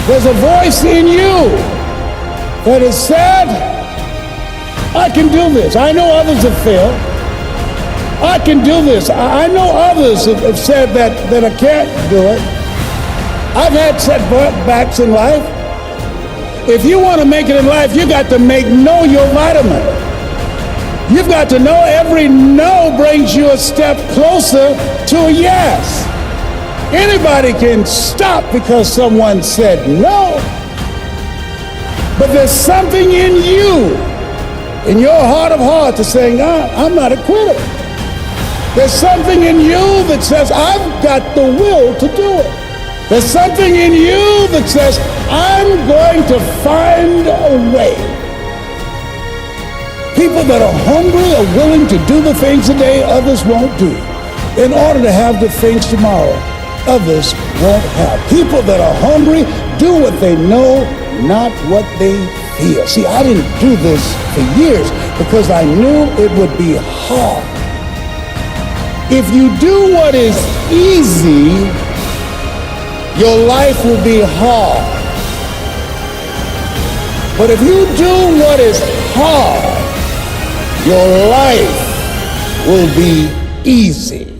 There's a voice in you that has said, I can do this. I know others have failed. I can do this. I know others have said that I can't do it. I've had setbacks in life. If you want to make it in life, you got to know your vitamin. You've got to know every no brings you a step closer to a yes. Anybody can stop because someone said no. But there's something in you, in your heart of hearts, that's saying, I'm not a quitter. There's something in you that says, I've got the will to do it. There's something in you that says, I'm going to find a way. People that are hungry are willing to do the things today others won't do in order to have the things tomorrow others won't have. People that are hungry do what they know, not what they feel. See, I didn't do this for years because I knew it would be hard. If you do what is easy, your life will be hard. But if you do what is hard, your life will be easy.